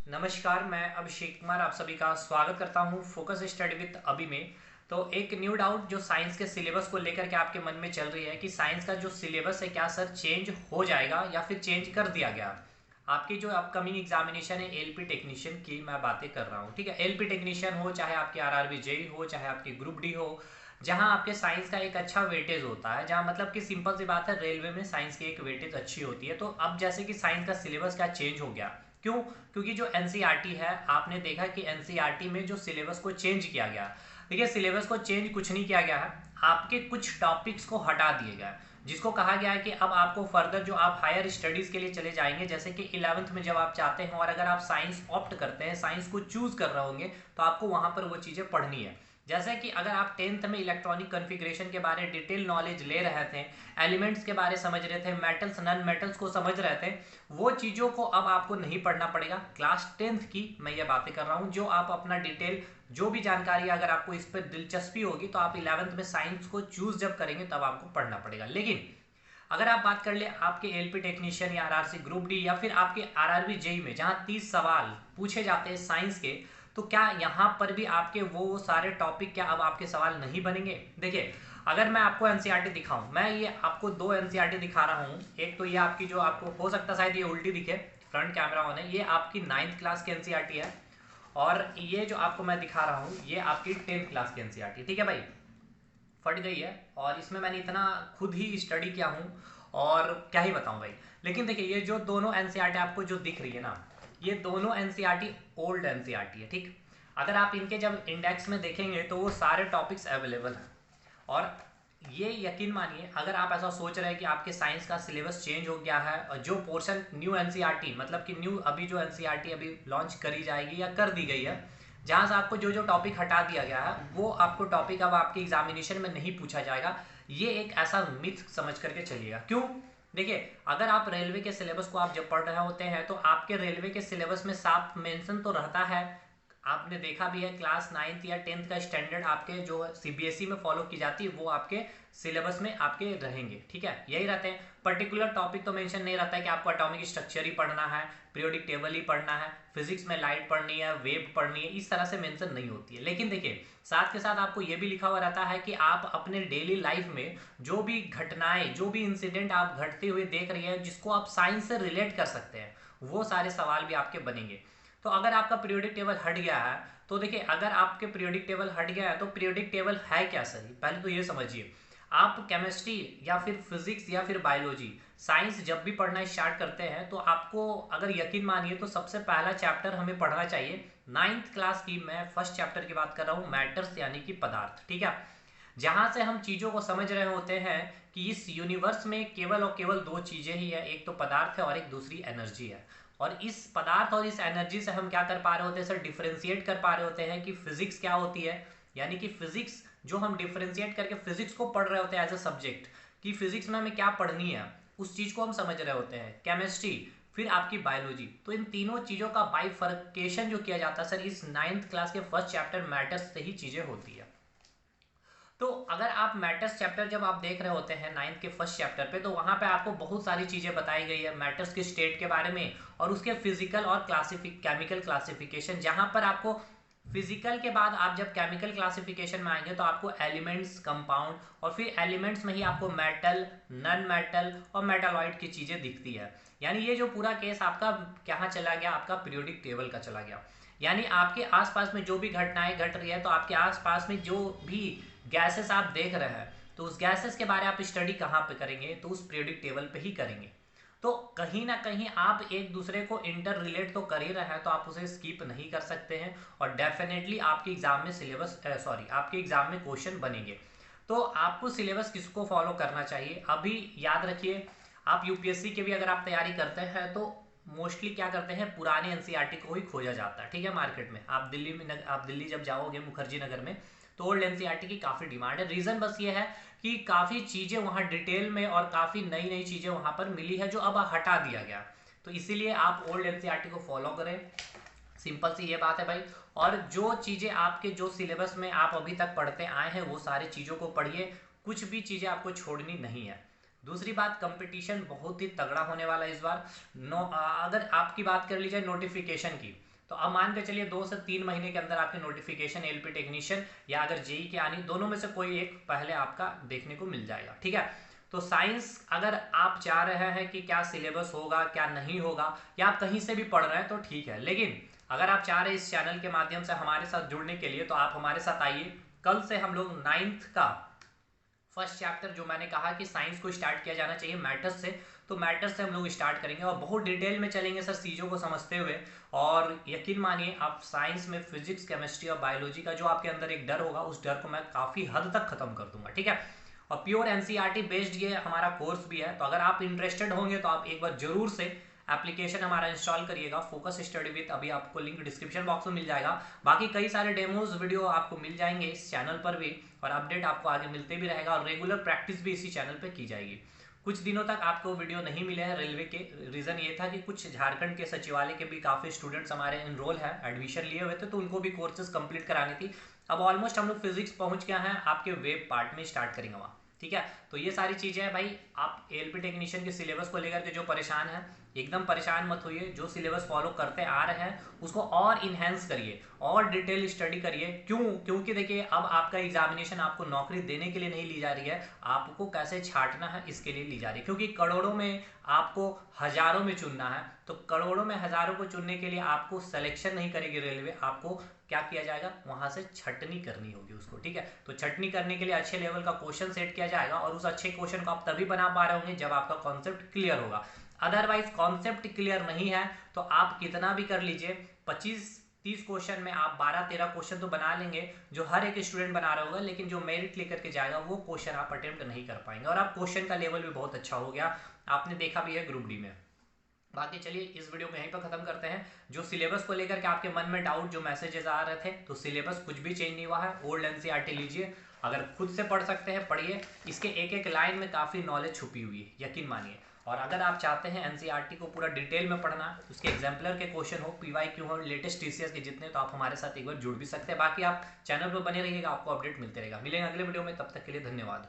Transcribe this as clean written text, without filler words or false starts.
नमस्कार, मैं अभिषेक कुमार आप सभी का स्वागत करता हूं फोकस स्टडी विद अभी में। तो एक न्यू डाउट जो साइंस के सिलेबस को लेकर के आपके मन में चल रही है कि साइंस का जो सिलेबस है क्या सर चेंज हो जाएगा या फिर चेंज कर दिया गया। आपकी जो अपकमिंग एग्जामिनेशन है एलपी टेक्नीशियन की मैं बातें कर रहा हूँ, ठीक है। एलपी टेक्नीशियन हो, चाहे आपकी आरआरबी जेई हो, चाहे आपकी ग्रुप डी हो, जहाँ आपके साइंस का एक अच्छा वेटेज होता है, जहाँ मतलब कि सिंपल सी बात है रेलवे में साइंस की एक वेटेज अच्छी होती है। तो अब जैसे कि साइंस का सिलेबस क्या चेंज हो गया, क्यों? क्योंकि जो एनसीईआरटी है, आपने देखा कि एनसीईआरटी में जो सिलेबस को चेंज किया गया। देखिए, सिलेबस को चेंज कुछ नहीं किया गया है, आपके कुछ टॉपिक्स को हटा दिए गया है, जिसको कहा गया है कि अब आपको फर्दर जो आप हायर स्टडीज के लिए चले जाएंगे, जैसे कि 11th में जब आप चाहते हैं और अगर आप साइंस ऑप्ट करते हैं, साइंस को चूज कर रहे होंगे, तो आपको वहां पर वो चीजें पढ़नी है। जैसे कि अगर आप 10th में इलेक्ट्रॉनिक कॉन्फ़िगरेशन के बारे में डिटेल नॉलेज ले रहे थे, एलिमेंट्स के बारे समझ रहे थे, मेटल्स नॉन मेटल्स को समझ रहे थे, वो चीज़ों को अब आपको नहीं पढ़ना पड़ेगा। क्लास 10th की मैं ये बातें कर रहा हूँ, जो आप अपना डिटेल जो भी जानकारी अगर आपको इस पर दिलचस्पी होगी तो आप 11th में साइंस को चूज जब करेंगे तब आपको पढ़ना पड़ेगा। लेकिन अगर आप बात कर ले आपके एलपी टेक्नीशियन या आरआरसी ग्रुप डी या फिर आपके आरआरबी जेई में, जहां 30 सवाल पूछे जाते हैं साइंस के, तो क्या यहाँ पर भी आपके वो सारे टॉपिक क्या अब आपके सवाल नहीं बनेंगे? देखिए, अगर मैं आपको एनसीईआरटी दिखाऊं, मैं ये आपको दो एनसीईआरटी दिखा रहा हूँ। एक तो ये आपकी जो आपको हो सकता है शायद ये उल्टी दिखे, फ्रंट कैमरा ऑन है, ये आपकी 9th क्लास की एनसीईआरटी है। और ये जो आपको मैं दिखा रहा हूँ ये आपकी 10th क्लास की एनसीईआरटी, ठीक है भाई। फट गई है और इसमें मैंने इतना खुद ही स्टडी किया हूँ और क्या ही बताऊँ भाई। लेकिन देखिए, ये जो दोनों एनसीईआरटी आपको जो दिख रही है ना, ये दोनों एनसीईआरटी ओल्ड एनसीईआरटी है, ठीक। अगर आप इनके जब इंडेक्स में देखेंगे तो वो सारे टॉपिक्स अवेलेबल हैं। और ये यकीन मानिए, अगर आप ऐसा सोच रहे हैं कि आपके साइंस का सिलेबस चेंज हो गया है और जो पोर्शन न्यू एनसीईआरटी मतलब कि न्यू अभी जो एनसीईआरटी अभी लॉन्च करी जाएगी या कर दी गई है, जहां से आपको जो जो टॉपिक हटा दिया गया है वो आपको टॉपिक अब आपके एग्जामिनेशन में नहीं पूछा जाएगा, ये एक ऐसा मिथ समझ करके चलिएगा। क्यों? देखिए, अगर आप रेलवे के सिलेबस को आप जब पढ़ रहे होते हैं तो आपके रेलवे के सिलेबस में साफ मेंशन तो रहता है, आपने देखा भी है, क्लास 9th या 10th का स्टैंडर्ड आपके जो सीबीएसई में फॉलो की जाती है वो आपके सिलेबस में आपके रहेंगे, ठीक है, यही रहते हैं। पर्टिकुलर टॉपिक तो मेंशन नहीं रहता है कि आपको एटॉमिक स्ट्रक्चर ही पढ़ना है, पीरियोडिक टेबल ही पढ़ना है, फिजिक्स में लाइट पढ़नी है, वेव पढ़नी है, इस तरह से मेंशन नहीं होती है। लेकिन देखिए, साथ के साथ आपको ये भी लिखा हुआ रहता है कि आप अपने डेली लाइफ में जो भी घटनाएं, जो भी इंसिडेंट आप घटते हुए देख रही हैं, जिसको आप साइंस से रिलेट कर सकते हैं, वो सारे सवाल भी आपके बनेंगे। तो अगर आपका पीरियोडिक टेबल हट गया है, तो देखिए, अगर आपके पीरियोडिक टेबल हट गया है तो पीरियोडिक टेबल है क्या सही, पहले तो ये समझिए। आप केमिस्ट्री या फिर फिजिक्स या फिर बायोलॉजी साइंस जब भी पढ़ना स्टार्ट करते हैं तो आपको अगर यकीन मानिए तो सबसे पहला चैप्टर हमें पढ़ना चाहिए 9th क्लास की, मैं फर्स्ट चैप्टर की बात कर रहा हूँ, मैटर्स यानी कि पदार्थ, ठीक है। जहां से हम चीजों को समझ रहे होते हैं कि इस यूनिवर्स में केवल और केवल दो चीजें ही है, एक तो पदार्थ है और एक दूसरी एनर्जी है। और इस पदार्थ और इस एनर्जी से हम क्या कर पा रहे होते हैं सर, डिफरेंशिएट कर पा रहे होते हैं कि फिजिक्स क्या होती है, यानी कि फिजिक्स जो हम डिफरेंशिएट करके फिजिक्स को पढ़ रहे होते हैं एज अ सब्जेक्ट, कि फिजिक्स में हमें क्या पढ़नी है, उस चीज को हम समझ रहे होते हैं। केमिस्ट्री, फिर आपकी बायोलॉजी, तो इन तीनों चीजों का बाइफर्केशन जो किया जाता है सर, इस 9th क्लास के फर्स्ट चैप्टर मैटर्स से ही चीजें होती है। तो अगर आप मैटर्स चैप्टर जब आप देख रहे होते हैं 9th के फर्स्ट चैप्टर पे, तो वहां पे आपको बहुत सारी चीजें बताई गई है मैटर्स के स्टेट के बारे में और उसके फिजिकल और केमिकल क्लासिफिकेशन, जहां पर आपको फिजिकल के बाद आप जब केमिकल क्लासिफिकेशन में आएंगे तो आपको एलिमेंट्स, कंपाउंड और फिर एलिमेंट्स में ही आपको मेटल, नॉन मेटल और मेटालॉइड की चीजें दिखती है। यानी ये जो पूरा केस आपका कहाँ चला गया, आपका पीरियोडिक टेबल का चला गया। यानी आपके आसपास में जो भी घटनाएं घट रही है, तो आपके आसपास में जो भी गैसेस आप देख रहे हैं, तो उस गैसेस के बारे आप स्टडी कहाँ पे करेंगे, तो उस पीरियोडिक टेबल पे ही करेंगे। तो कहीं ना कहीं आप एक दूसरे को इंटर रिलेट तो कर ही रहे हैं, तो आप उसे स्किप नहीं कर सकते हैं और डेफिनेटली आपके एग्जाम में सिलेबस आपके एग्जाम में क्वेश्चन बनेंगे। तो आपको सिलेबस किसको फॉलो करना चाहिए, अभी याद रखिए, आप यूपीएससी के भी अगर आप तैयारी करते हैं तो मोस्टली क्या करते हैं, पुराने एनसीईआरटी को ही खोजा जाता है, ठीक है। मार्केट में आप दिल्ली में आप दिल्ली जब जाओगे मुखर्जी नगर में, तो ओल्ड एनसीईआरटी की काफ़ी डिमांड है। रीज़न बस ये है कि काफ़ी चीज़ें वहाँ डिटेल में और काफ़ी नई नई चीज़ें वहाँ पर मिली है जो अब हटा दिया गया, तो इसीलिए आप ओल्ड एनसीईआरटी को फॉलो करें। सिंपल सी ये बात है भाई। और जो चीज़ें आपके जो सिलेबस में आप अभी तक पढ़ते आए हैं वो सारी चीज़ों को पढ़िए, कुछ भी चीज़ें आपको छोड़नी नहीं है। दूसरी बात, कंपटीशन बहुत ही तगड़ा होने वाला है इस बार। अगर आपकी बात कर ली जाए नोटिफिकेशन की, तो अब मान के चलिए 2 से 3 महीने के अंदर आपकी नोटिफिकेशन एलपी टेक्नीशियन या अगर जेई की आनी, दोनों में से कोई एक पहले आपका देखने को मिल जाएगा। ठीक है, तो साइंस अगर आप चाह रहे हैं कि क्या सिलेबस होगा क्या नहीं होगा, या आप कहीं से भी पढ़ रहे हैं तो ठीक है, लेकिन अगर आप चाह रहे हैं इस चैनल के माध्यम से हमारे साथ जुड़ने के लिए तो आप हमारे साथ आइए। कल से हम लोग 9th का फर्स्ट चैप्टर जो मैंने कहा कि साइंस को स्टार्ट किया जाना चाहिए मैटर्स से, तो मैटर्स से हम लोग स्टार्ट करेंगे और बहुत डिटेल में चलेंगे सर चीज़ों को समझते हुए। और यकीन मानिए आप साइंस में फिजिक्स केमिस्ट्री और बायोलॉजी का जो आपके अंदर एक डर होगा उस डर को मैं काफ़ी हद तक खत्म कर दूंगा। ठीक है, और प्योर एनसीईआरटी बेस्ड ये हमारा कोर्स भी है, तो अगर आप इंटरेस्टेड होंगे तो आप एक बार जरूर से एप्लीकेशन हमारा इंस्टॉल करिएगा, फोकस स्टडी विद। अभी आपको लिंक डिस्क्रिप्शन बॉक्स में मिल जाएगा। बाकी कई सारे डेमोज वीडियो आपको मिल जाएंगे इस चैनल पर भी, और अपडेट आपको आगे मिलते भी रहेगा, और रेगुलर प्रैक्टिस भी इसी चैनल पर की जाएगी। कुछ दिनों तक आपको वीडियो नहीं मिले हैं रेलवे के, रीज़न ये था कि कुछ झारखंड के सचिवालय के भी काफ़ी स्टूडेंट्स हमारे इनरोल हैं, एडमिशन लिए हुए थे, तो उनको भी कोर्सेज कंप्लीट करानी थी। अब ऑलमोस्ट हम लोग फिजिक्स पहुंच गए हैं, आपके वेब पार्ट में स्टार्ट करेंगे वहाँ। ठीक है, तो ये सारी चीज़ें हैं भाई। आप एलपी टेक्नीशियन के सिलेबस को लेकर के जो परेशान हैं, एकदम परेशान मत होइए। जो सिलेबस फॉलो करते आ रहे हैं उसको और इन्हेंस करिए और डिटेल स्टडी करिए। क्यों? क्योंकि देखिए अब आपका एग्जामिनेशन आपको नौकरी देने के लिए नहीं ली जा रही है, आपको कैसे छांटना है इसके लिए ली जा रही है। क्योंकि करोड़ों में आपको हजारों में चुनना है, तो करोड़ों में हजारों को चुनने के लिए आपको सिलेक्शन नहीं करेगी रेलवे, आपको क्या किया जाएगा, वहां से छटनी करनी होगी उसको। ठीक है, तो छटनी करने के लिए अच्छे लेवल का क्वेश्चन सेट किया जाएगा, और उस अच्छे क्वेश्चन को आप तभी बना पा रहे होंगे जब आपका कॉन्सेप्ट क्लियर होगा। अदरवाइज कॉन्सेप्ट क्लियर नहीं है तो आप कितना भी कर लीजिए, 25-30 क्वेश्चन में आप 12-13 क्वेश्चन तो बना लेंगे जो हर एक स्टूडेंट बना रहा होगा, लेकिन जो मेरिट लेकर के जाएगा वो क्वेश्चन आप अटेम्प्ट नहीं कर पाएंगे। और आप क्वेश्चन का लेवल भी बहुत अच्छा हो गया, आपने देखा भी है ग्रुप डी में। बाकी चलिए इस वीडियो को यहीं पर खत्म करते हैं। जो सिलेबस को लेकर के आपके मन में डाउट, जो मैसेजेस आ रहे थे, तो सिलेबस कुछ भी चेंज नहीं हुआ है, ओल्ड एनसीईआरटी लीजिए। अगर खुद से पढ़ सकते हैं पढ़िए, इसके एक एक लाइन में काफ़ी नॉलेज छुपी हुई है, यकीन मानिए। और अगर आप चाहते हैं एनसीईआरटी को पूरा डिटेल में पढ़ना, उसके एग्जाम्पलर के क्वेश्चन हो, पीवाईक्यू हो, लेटेस्ट टीसीएस के जितने, तो आप हमारे साथ एक बार जुड़ भी सकते हैं। बाकी आप चैनल पर बने रहिएगा, आपको अपडेट मिलते रहेगा। मिलेंगे अगले वीडियो में, तब तक के लिए धन्यवाद।